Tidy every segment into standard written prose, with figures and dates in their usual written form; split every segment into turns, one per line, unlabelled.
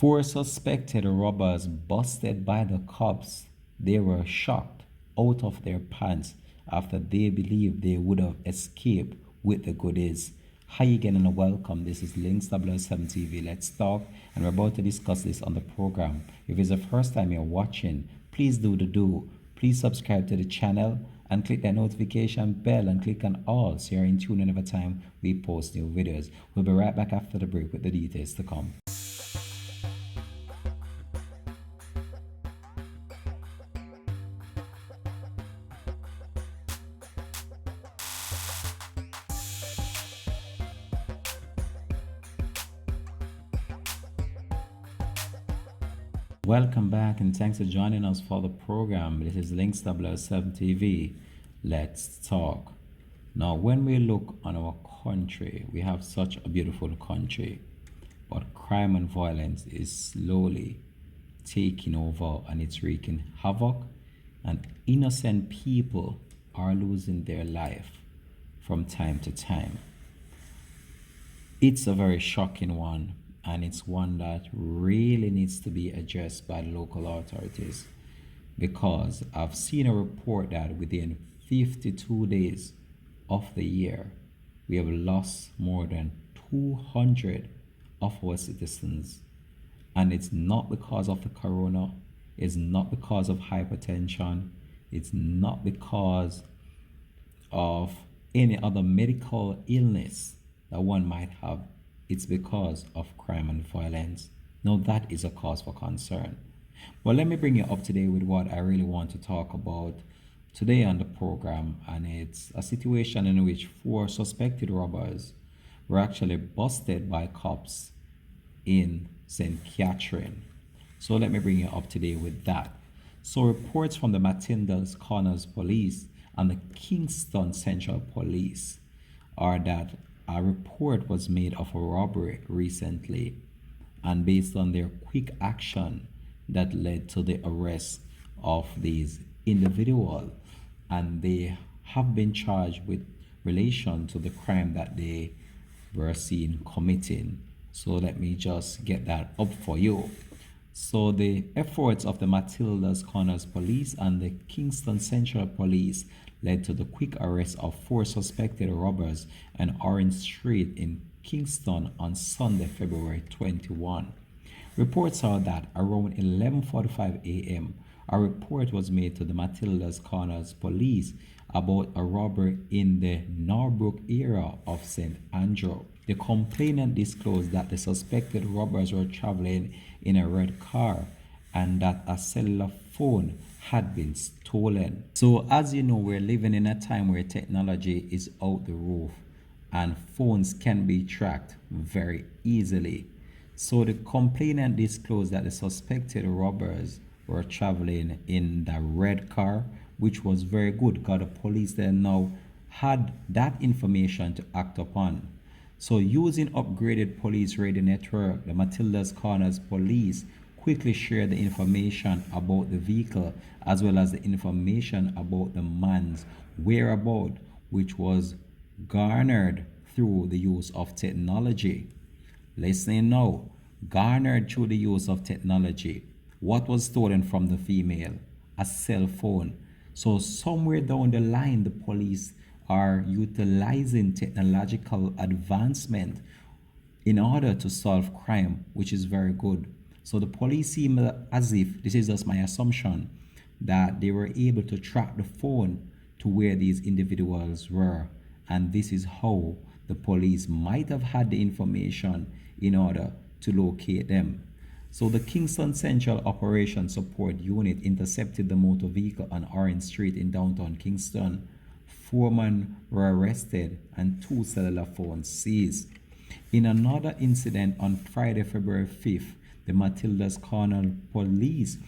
Four suspected robbers busted by the cops. They were shocked out of their pants after they believed they would have escaped with the goodies. Hi again and welcome. This is Links 7 TV. Let's talk, and we're about to discuss this on the program. If it's the first time you're watching, please do. Please subscribe to the channel and click that notification bell and click on all so you're in tune whenever time we post new videos. We'll be right back after the break with the details to come. Welcome back and thanks for joining us for the program. This is Links 7 TV. Let's talk. Now, when we look on our country, we have such a beautiful country, but crime and violence is slowly taking over and it's wreaking havoc, and innocent people are losing their life from time to time. It's a very shocking one, and it's one that really needs to be addressed by the local authorities, because I've seen a report that within 52 days of the year, we have lost more than 200 of our citizens. And it's not because of the corona, it's not because of hypertension, it's not because of any other medical illness that one might have. It's because of crime and violence. Now that is a cause for concern. But let me bring you up to date with what I really want to talk about today on the program, and it's a situation in which four suspected robbers were actually busted by cops in St. Catherine. So let me bring you up to date with that. So reports from the Matilda's Corners Police and the Kingston Central Police are that a report was made of a robbery recently, and based on their quick action that led to the arrest of these individuals, and they have been charged with relation to the crime that they were seen committing. So let me just get that up for you. So the efforts of the Matilda's Corners Police and the Kingston Central Police led to the quick arrest of four suspected robbers on Orange Street in Kingston on Sunday, February 21. Reports are that around 11:45 a.m., a report was made to the Matilda's Corners Police about a robbery in the Norbrook area of St. Andrew. The complainant disclosed that the suspected robbers were traveling in a red car and that a cellular phone had been stolen. So as you know, we're living in a time where technology is out the roof and phones can be tracked very easily. So the complainant disclosed that the suspected robbers were traveling in the red car, which was very good because the police then now had that information to act upon. So using upgraded police radio network, the Matilda's Corners Police quickly shared the information about the vehicle as well as the information about the man's whereabouts, which was garnered through the use of technology. Listen now, garnered through the use of technology. What was stolen from the female? A cell phone. So somewhere down the line, the police are utilizing technological advancement in order to solve crime, which is very good. So the police seem as if, this is just my assumption, that they were able to track the phone to where these individuals were, and this is how the police might have had the information in order to locate them. So the Kingston Central Operations Support Unit intercepted the motor vehicle on Orange Street in downtown Kingston. 4 men were arrested and 2 cellular phones seized. In another incident on Friday, February 5th, the Matilda's Corners Police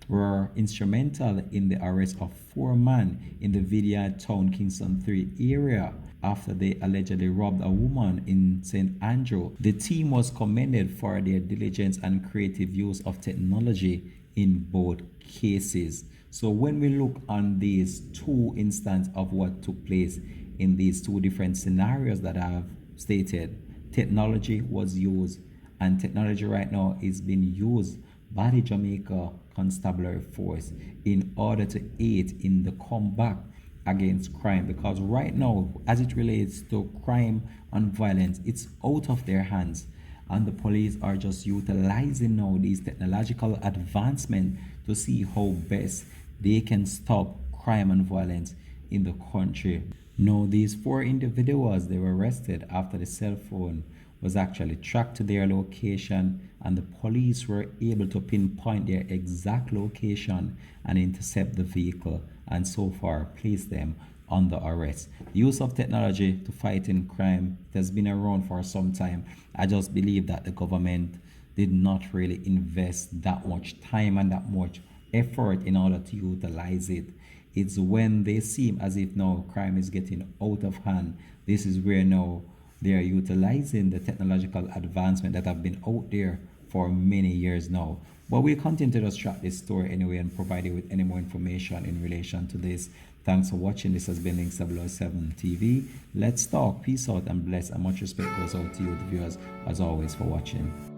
were instrumental in the arrest of 4 men in the Vidyard Town Kingston 3 area after they allegedly robbed a woman in St. Andrew. The team was commended for their diligence and creative use of technology in both cases. So when we look on these two instances of what took place in these two different scenarios that I have stated, technology was used And technology right now is being used by the Jamaica Constabulary Force in order to aid in the comeback against crime, because right now, as it relates to crime and violence, it's out of their hands, and the police are just utilizing now these technological advancement to see how best they can stop crime and violence in the country. Now, these four individuals, they were arrested after the cell phone was actually tracked to their location, and the police were able to pinpoint their exact location and intercept the vehicle, and so far place them under arrest. The use of technology to fight in crime, it has been around for some time. I just believe that the government did not really invest that much time and that much effort in order to utilize it. It's when they seem as if now crime is getting out of hand, this is where now they are utilizing the technological advancement that have been out there for many years now. But we'll continue to just track this story anyway and provide you with any more information in relation to this. Thanks for watching. This has been Link 007 TV. Let's talk. Peace out and bless, and much respect goes out to you, the viewers, as always, for watching.